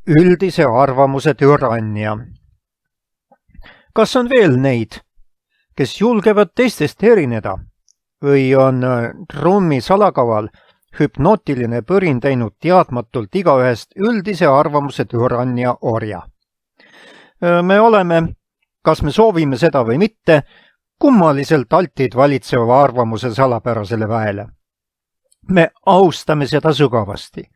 Üldise arvamuse türannia. Kas on veel neid, kes julgevad teistest erineda või on trummi salakaval hüpnootiline põrin teinud teadmatult igaühest üldise arvamuse türannia orja? Me oleme, kas me soovime seda või mitte, kummaliselt altid valitseva arvamuse salapärasele väele. Me austame seda sügavasti.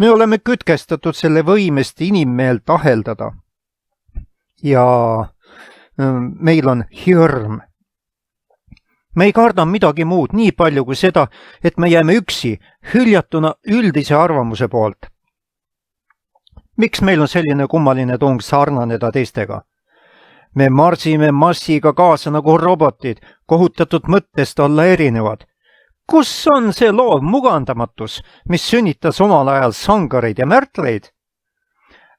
Me oleme kütkestatud selle võimest inimmeelt aheldada. Ja meil on hirm. Me ei karda midagi muud nii palju kui seda, et me jääme üksi, hüljatuna üldise arvamuse poolt. Miks meil on selline kummaline tung sarnaneda teistega? Me marsime massiga kaasa nagu robotid, kohutatud mõttest olla erinevad. Kus on see loov mugandamatus, mis sünnitas omal ajal sangareid ja märtleid?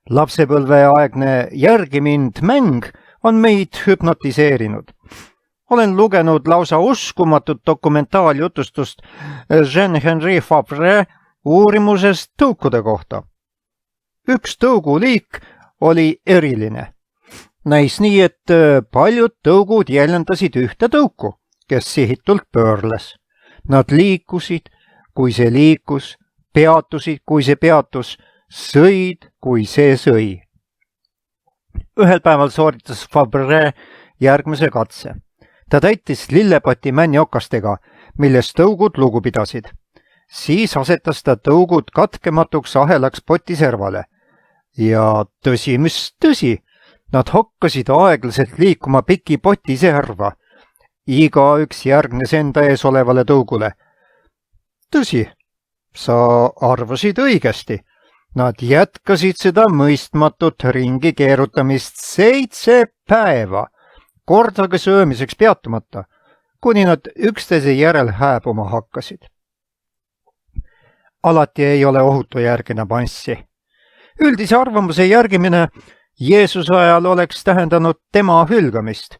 Lapsepõlveaegne järgi mind mäng on meid hüpnotiseerinud. Olen lugenud lausa uskumatut dokumentaaljutustust Jean-Henri Fabre uurimusest tõukude kohta. Üks tõuguliik oli eriline. Näis nii, et paljud tõugud jäljendasid ühte tõuku, kes sihitult pöörles. Nad liikusid, kui see liikus, peatusid, kui see peatus, sõid, kui see sõi. Ühel päeval sooritas Fabre järgmise katse. Ta täitis lillepoti männiokastega, millest tõugud lugu pidasid. Siis asetas ta tõugud katkematuks ahelaks poti servale. Ja tõsi, mis tõsi, nad hakkasid aeglaselt liikuma piki poti serva. Igaüks järgnes enda ees olevale tõugule. Tõsi, sa arvasid õigesti. Nad jätkasid seda mõistmatut ringi keerutamist 7 päeva, kordagi söömiseks peatumata, kuni nad üksteise järel hääbuma hakkasid. Alati ei ole ohutu järgida massi. Üldise arvamuse järgimine Jeesuse ajal oleks tähendanud tema hülgamist.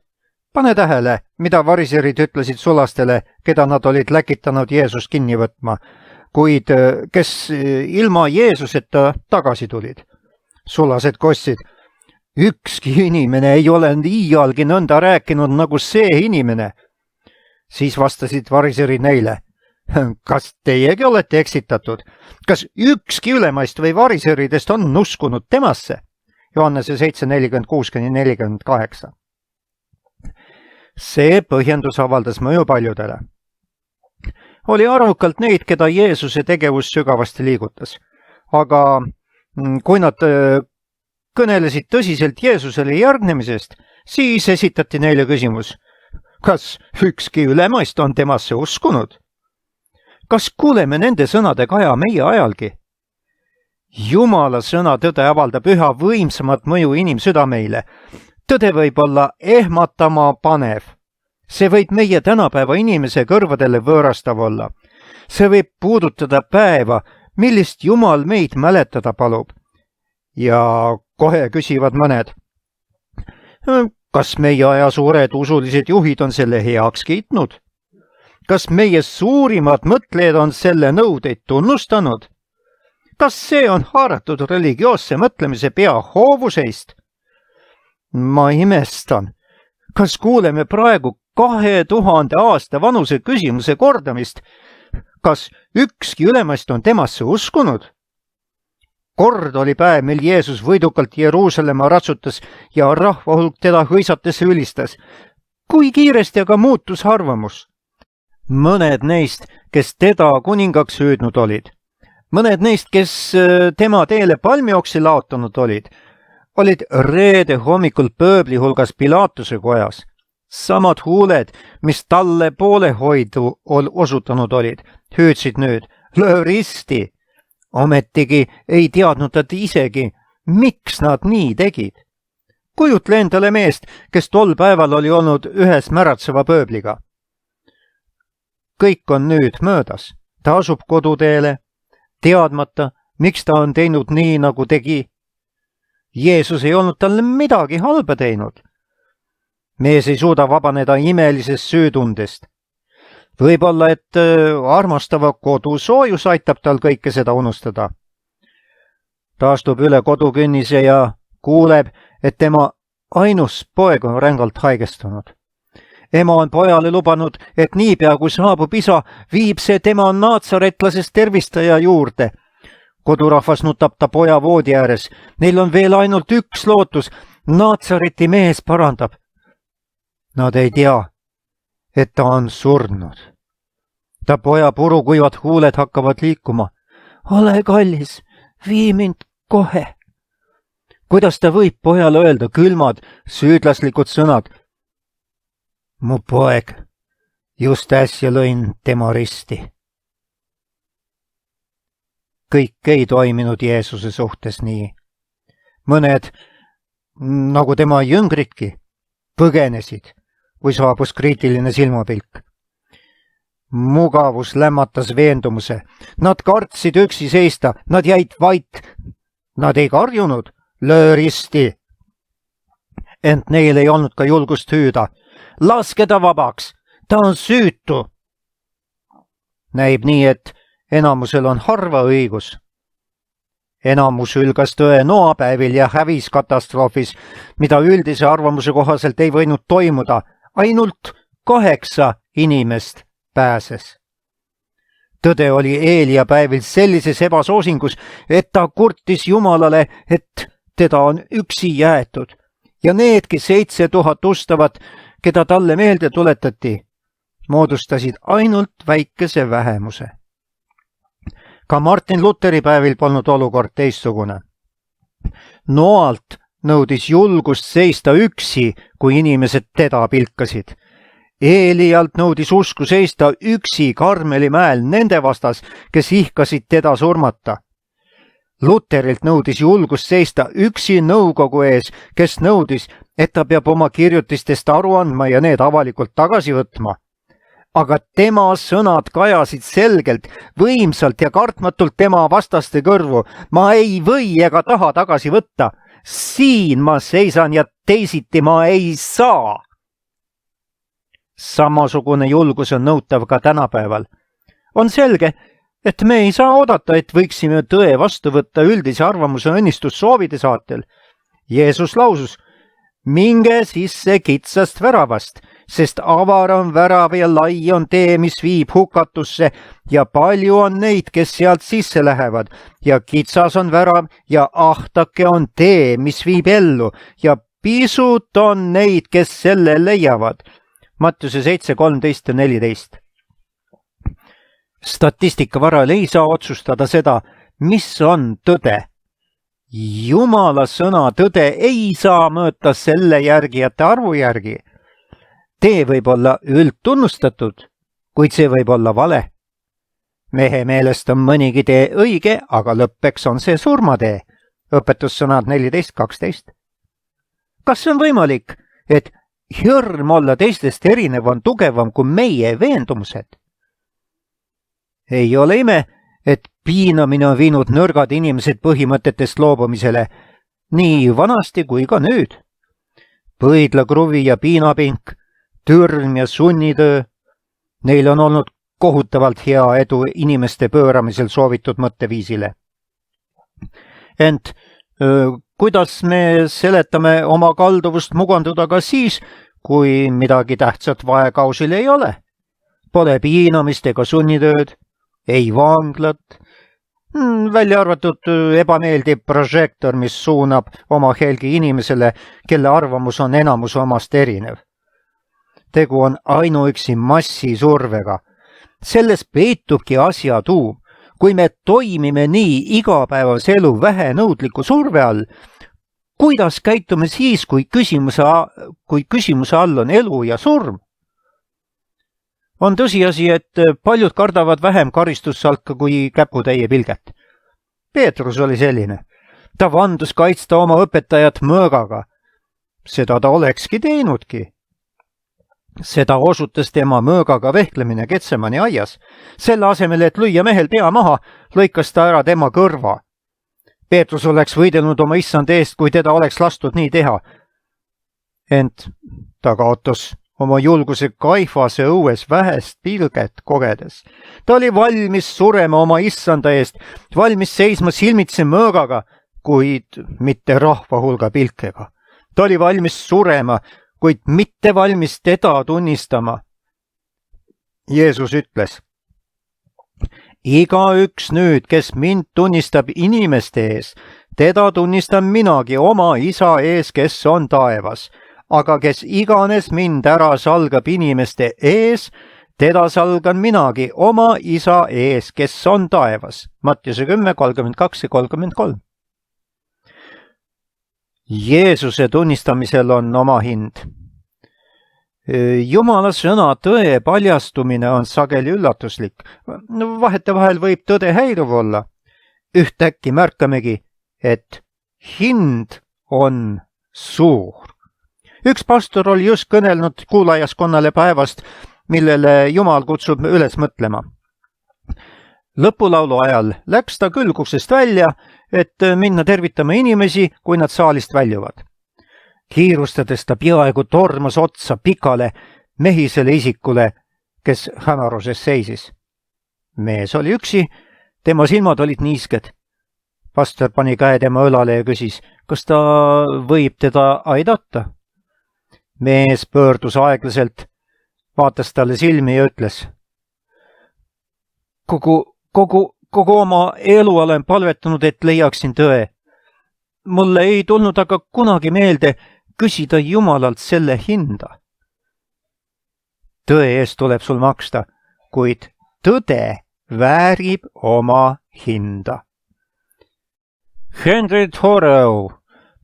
Pane tähele, mida variserid ütlesid sulastele, keda nad olid läkitanud Jeesust kinni võtma, kuid kes ilma Jeesuseta tagasi tulid. Sulased kostsid, ükski inimene ei ole iialgi nõnda rääkinud nagu see inimene. Siis vastasid variserid neile, kas teiegi olete eksitatud? Kas ükski ülemaist või variseridest on uskunud temasse? Johannese 7:46-48. See põhjendus avaldas mõju paljudele. Oli arvukalt neid, keda Jeesuse tegevus sügavasti liigutas. Aga kui nad kõnelesid tõsiselt Jeesusele järgnemisest, siis esitati neile küsimus, kas ükski ülemaist on temasse uskunud? Kas kuuleme nende sõnade kaja meie ajalgi? Jumala sõna tõde avaldab üha võimsamat mõju inimsüdameile. Tõde võib olla ehmatama panev. See võib meie tänapäeva inimese kõrvadele võõrastav olla. See võib puudutada päeva, millist Jumal meid mäletada palub. Ja kohe küsivad mõned, kas meie aja suured usulised juhid on selle heaks kiitnud? Kas meie suurimad mõtlejad on selle nõudeid tunnustanud? Kas see on haaratud religioosse mõtlemise pea hoovuseist? Ma imestan, kas kuuleme praegu 2000 aasta vanuse küsimuse kordamist, kas ükski ülemast on temasse uskunud? Kord oli päev, mil Jeesus võidukalt Jeruusalemma ratsutas ja rahvahulk teda hõisates ülistas. Kui kiiresti aga muutus arvamus? Mõned neist, kes teda kuningaks hüüdnud olid, mõned neist, kes tema teele palmioksi laotanud olid reede hommikul pööbli hulgas Pilatuse kojas. Samad huuled, mis talle poolehoidu osutanud olid, hüüdsid nüüd, löö risti. Ometigi ei teadnud ta isegi, miks nad nii tegid. Kujutle endale meest, kes tol päeval oli olnud ühes märatseva pööbliga. Kõik on nüüd möödas. Ta asub koduteele, teadmata, miks ta on teinud nii, nagu tegi. Jeesus ei olnud talle midagi halba teinud. Mees ei suuda vabaneda imelisest süütundest. Võib-olla, et armastava kodu soojus aitab tal kõike seda unustada. ta astub üle kodukünnise ja kuuleb, et tema ainus poeg on rängalt haigestunud. Ema on pojale lubanud, et niipea kui saabub isa, viib see tema naatsaretlasest tervistaja juurde. Kodurahvas nutab ta poja voodi ääres. Neil on veel ainult üks lootus. Naatsareti mees parandab. Nad ei tea, et ta on surnud. Ta poja purukuivad huuled hakkavad liikuma. Ole kallis, vii mind kohe. Kuidas ta võib pojale öelda külmad, süüdlaslikud sõnad? Mu poeg, just äsja lõin tema risti. Kõik ei toiminud Jeesuse suhtes nii. Mõned, nagu tema jüngridki, põgenesid, kui saabus kriitiline silmapilk. Mugavus lämmatas veendumuse. Nad kartsid üksi seista, nad jäid vait. Nad ei karjunud, löö risti. Ent neil ei olnud ka julgust hüüda. Laske ta vabaks, ta on süütu. Näib nii, et enamusel on harva õigus. Enamus ülgas tõe noapäevil ja hävis katastroofis, mida üldise arvamuse kohaselt ei võinud toimuda. Ainult 8 inimest pääses. Tõde oli Eelia päevil sellises ebasoosingus, et ta kurtis Jumalale, et teda on üksi jäetud. Ja needki 7000 ustavat, keda talle meelde tuletati, moodustasid ainult väikese vähemuse. Ka Martin Lutheri päevil polnud olukord teistsugune. Noalt nõudis julgust seista üksi, kui inimesed teda pilkasid. Eelialt nõudis usku seista üksi Karmeli mäel nende vastas, kes ihkasid teda surmata. Lutherilt nõudis julgust seista üksi nõukogu ees, kes nõudis, et ta peab oma kirjutistest aru andma ja need avalikult tagasi võtma. Aga tema sõnad kajasid selgelt, võimsalt ja kartmatult tema vastaste kõrvu. Ma ei või ega taha tagasi võtta. Siin ma seisan ja teisiti ma ei saa. Samasugune julgus on nõutav ka tänapäeval. On selge, et me ei saa oodata, et võiksime tõe vastu võtta üldise arvamuse õnnistussoovide saatel. Jeesus lausus, minge sisse kitsast väravast, sest avar on värav ja lai on tee, mis viib hukatusse ja palju on neid, kes sealt sisse lähevad ja kitsas on värav ja ahtake on tee, mis viib ellu ja pisut on neid, kes selle leiavad. Mattuse 7, 13 ja 14. Statistika varal ei saa otsustada seda, mis on tõde. Jumala sõna tõde ei saa mõõta selle järgijate arvu järgi. Tee võib olla üldtunnustatud, kuid see võib olla vale. Mehe meelest on mõnigi tee õige, aga lõppeks on see surmatee. Õpetussõnad 14.12. Kas see on võimalik, et hirm olla teistest erinev on tugevam kui meie veendumused? Ei ole ime, et piinamine on viinud nõrgad inimesed põhimõtetest loobumisele, nii vanasti kui ka nüüd. Põidlakruvi ja piinapink, türm ja sunnitöö, neil on olnud kohutavalt hea edu inimeste pööramisel soovitud mõtteviisile. Ent kuidas me seletame oma kalduvust muganduda ka siis, kui midagi tähtsat vaekausil ei ole? Pole piinamist ega sunnitööd, ei vanglat, välja arvatud ebameeldiv prožektor, mis suunab oma helgi inimesele, kelle arvamus on enamuse omast erinev. Tegu on ainuüksi massisurvega. Selles peitubki asja tuum. Kui me toimime nii igapäevase elu vähenõudliku surve all, kuidas käitume siis, kui küsimuse all on elu ja surm? On tõsiasi, et paljud kardavad vähem karistussalka kui käputäie pilget. Peetrus oli selline. Ta vandus kaitsta oma õpetajat mõõgaga. Seda ta olekski teinudki. Seda osutas tema mõõgaga vehklemine Getsemani aias. Selle asemel, et lüüa mehel pea maha, lõikas ta ära tema kõrva. Peetrus oleks võidelnud oma issand eest, kui teda oleks lastud nii teha. Ent ta kaotas oma julguse Kaifase õues vähest pilget kogedes. Ta oli valmis surema oma issanda eest, valmis seisma silmitsi mõõgaga, kuid mitte rahva hulga pilkega. Ta oli valmis surema, kuid mitte valmis teda tunnistama. Jeesus ütles: igaüks nüüd, kes mind tunnistab inimeste ees, teda tunnistan minagi oma isa ees, kes on taevas. Aga kes iganes mind ära salgab inimeste ees, teda salgan minagi oma isa ees, kes on taevas. Mattiuse 10:32 ja 33. Jeesuse tunnistamisel on oma hind. Jumala sõna tõe paljastumine on sageli üllatuslik. Vahetevahel võib tõde häiriv olla. Ühtäkki märkamegi, et hind on suur. Üks pastor oli just kõnelnud kuulajaskonnale päevast, millele Jumal kutsub üles mõtlema. Lõpulaulu ajal läks ta külguksest välja, et minna tervitama inimesi, kui nad saalist väljuvad. Kiirustades ta peaaegu tormas otsa pikale mehisele isikule, kes hämaruses seisis. Mees oli üksi, tema silmad olid niisked. Pastor pani käe tema õlale ja küsis, kas ta võib teda aidata. Mees pöördus aeglaselt, vaatas talle silmi ja ütles: kogu oma elu olen palvetanud, et leiaksin tõe. Mulle ei tulnud aga kunagi meelde küsida Jumalalt selle hinda. Tõe eest tuleb sul maksta, kuid tõde väärib oma hinda. Henry Thoreau,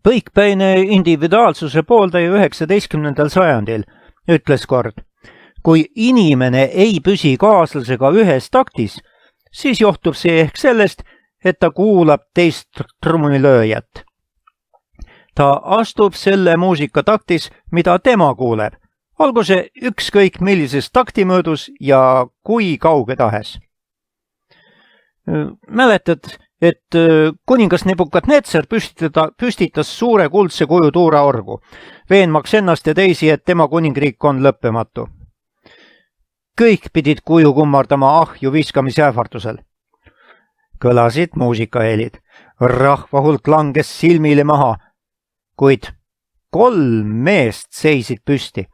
põikpäine individuaalsuse pooldaja 19. sajandil, ütles kord: kui inimene ei püsi kaaslasega ühes taktis, siis johtub see ehk sellest, et ta kuulab teist trummilööjat. Ta astub selle muusika taktis, mida tema kuuleb, olgu see ükskõik millises taktimõõdus ja kui kauge tahes. Mäletad, et kuningas Nebukadnetsar püstitas suure kuldse kuju tuuraorgu, veenmaks ennast ja teisi, et tema kuningriik on lõppematu. Kõik pidid kuju kummardama ahju viskamise ähvardusel. Kõlasid muusikahelid, rahva hulk langes silmile maha, kuid 3 meest seisid püsti.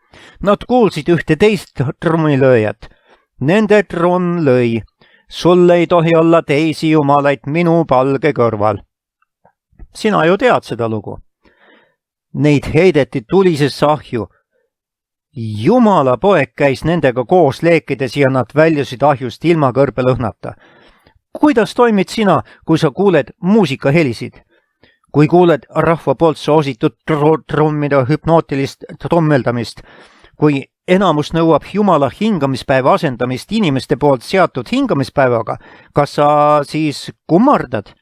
Nad kuulsid ühte teist trummilööjat. Nende trumm lõi: sul ei tohi olla teisi jumalaid minu palge kõrval. Sina ju tead seda lugu. Neid heideti tulisesse ahju. Jumala poeg käis nendega koos leekides ja nad väljusid ahjust ilma kõrbelõhnata. Kuidas toimid sina, kui sa kuuled muusikahelisid? Kui kuuled rahva poolt soositud trummide hüpnootilist trommeldamist, kui enamus nõuab Jumala hingamispäeva asendamist inimeste poolt seatud hingamispäevaga, kas sa siis kummardad?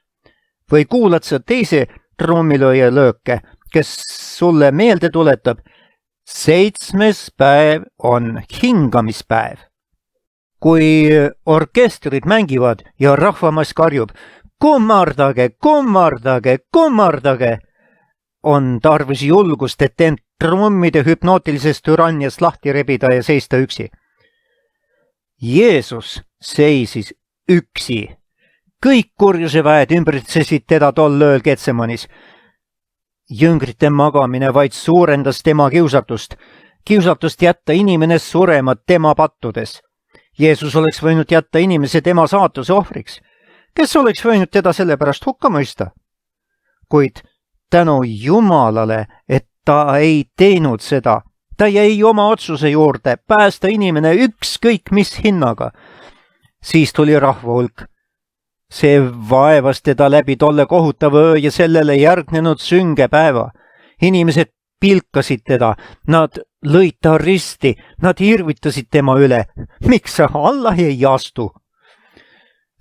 Või kuulad sa teise trummilööja lööke, kes sulle meelde tuletab: 7. päev on hingamispäev. Kui orkestrid mängivad ja rahvamass karjub: kummardage, kummardage, kummardage, on tarvis julgust, et end trummide hüpnootilisest türanniast lahti rebida ja seista üksi. Jeesus seisis üksi. Kõik kurjuseväed ümbritsesid teda tol ööl Getsemanis. Jüngrite magamine vaid suurendas tema kiusatust jätta inimene surema tema pattudes. Jeesus oleks võinud jätta inimese tema saatuse ohvriks. Kes oleks võinud teda selle pärast hukka mõista? Kuid tänu Jumalale, et ta ei teinud seda, ta jäi oma otsuse juurde päästa inimene ükskõik mis hinnaga. Siis tuli rahva hulk. See vaevas teda läbi tolle kohutava öö ja sellele järgnenud sünge päeva. Inimesed pilkasid teda, nad lõid ta risti, nad irvitasid tema üle. Miks sa alla ei astu?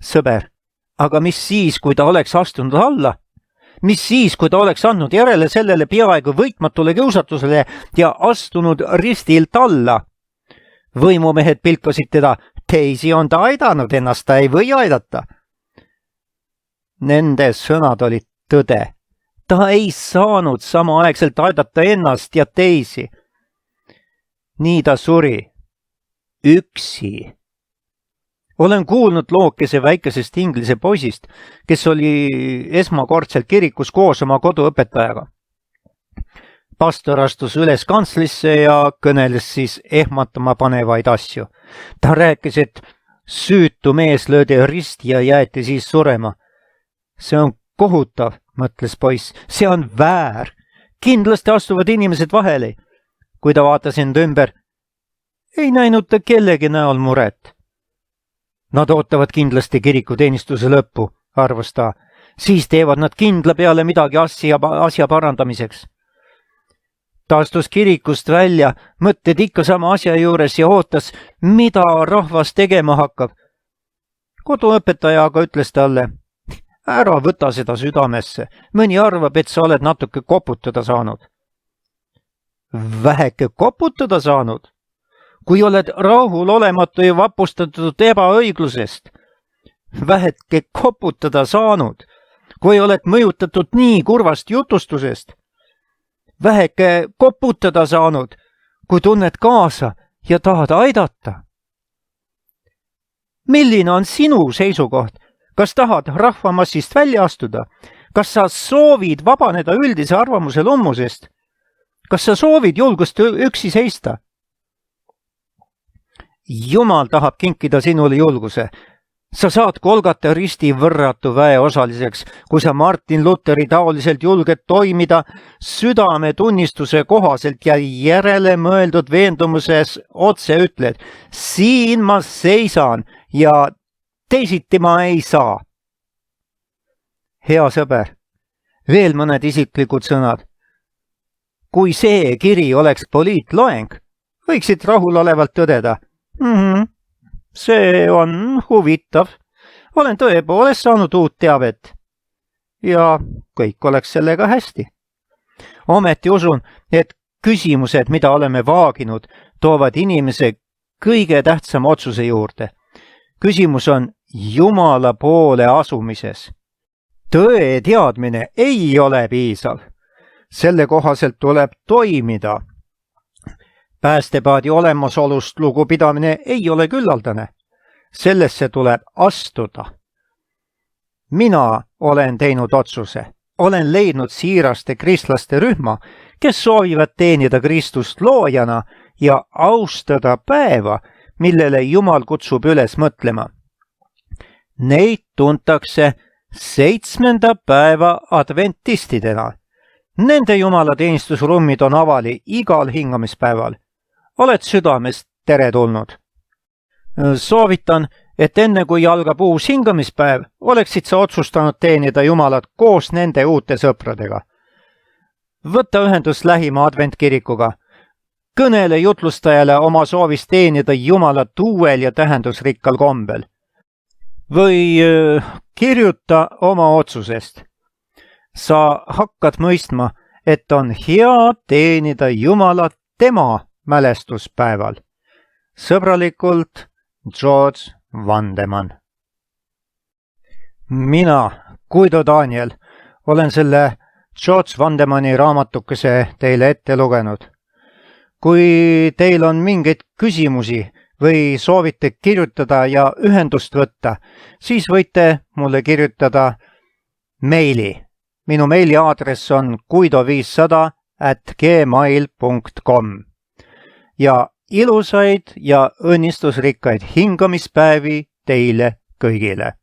Sõber, aga mis siis, kui ta oleks astunud alla? Mis siis, kui ta oleks andnud järele sellele peaaegu võitmatule kiusatusele ja astunud ristilt alla? Võimumehed pilkasid teda, teisi on ta aidanud, ennast ta ei või aidata. Nende sõnad olid tõde. Ta ei saanud samaaegselt aidata ennast ja teisi. Nii ta suri üksi. olen kuulnud lookese väikesest inglise poisist, kes oli esmakordselt kirikus koos oma koduõpetajaga. Pastor astus üles kantslisse ja kõneles siis ehmatama panevaid asju. Ta rääkis, et süütu mees löödi risti ja jäeti siis surema. See on kohutav, mõtles poiss, see on väär. Kindlasti astuvad inimesed vahele. Kui ta vaatas end ümber, ei näinud ta kellegi näol muret. Nad ootavad kindlasti kirikuteenistuse lõppu, arvas ta. Siis teevad nad kindla peale midagi asja parandamiseks. Ta astus kirikust välja, mõtted ikka sama asja juures ja ootas, mida rahvas tegema hakkab. Koduõpetaja aga ütles talle, ära võta seda südamesse, mõni arvab, et sa oled natuke koputada saanud. Väheke koputada saanud? Kui oled rahulolematu ja vapustatud ebaõiglusest, väheke koputada saanud, kui oled mõjutatud nii kurvast jutustusest, väheke koputada saanud, kui tunned kaasa ja tahad aidata. Milline on sinu seisukoht? Kas tahad rahvamassist välja astuda? Kas sa soovid vabaneda üldise arvamuse lummusest? Kas sa soovid julgust üksi seista? Jumal tahab kinkida sinule julguse. Sa saad Golgata risti võrratu väe osaliseks, kui sa Martin Lutheri taoliselt julged toimida südame tunnistuse kohaselt ja järele mõeldud veendumuses otse ütled, siin ma seisan ja teisiti ma ei saa. Hea sõber, veel mõned isiklikud sõnad. Kui see kiri oleks poliitloeng, võiksid rahulolevalt tõdeda. See on huvitav. Olen tõepoolest saanud uut teavet. Ja kõik oleks sellega hästi. Ometi usun, et küsimused, mida oleme vaaginud, toovad inimese kõige tähtsama otsuse juurde. Küsimus on Jumala poole asumises. Tõe teadmine ei ole piisav. Selle kohaselt tuleb toimida. Päästepaadi olemasolust lugupidamine ei ole küllaldane. Sellesse tuleb astuda. Mina olen teinud otsuse. Olen leidnud siiraste kristlaste rühma, kes soovivad teenida Kristust loojana ja austada päeva, millele Jumal kutsub üles mõtlema. Neid tuntakse 7. päeva adventistidena. Nende jumalateenistusruumid on avali igal hingamispäeval. Oled südamest teretulnud. Soovitan, et enne kui algab uus hingamispäev, oleksid sa otsustanud teenida Jumalat koos nende uute sõpradega. Võta ühendust lähima adventkirikuga. Kõnele jutlustajale oma soovist teenida Jumalat uuel ja tähendusrikkal kombel. Või kirjuta oma otsusest. Sa hakkad mõistma, et on hea teenida Jumalat tema mälestuspäeval. Sõbralikult George Vandeman. Mina, Guido Daniel, olen selle George Vandemani raamatukese teile ette lugenud. Kui teil on mingeid küsimusi või soovite kirjutada ja ühendust võtta, siis võite mulle kirjutada meili. Minu meili aadress on guido500@gmail.com ja ilusaid ja õnnistusrikkaid hingamispäevi teile kõigile.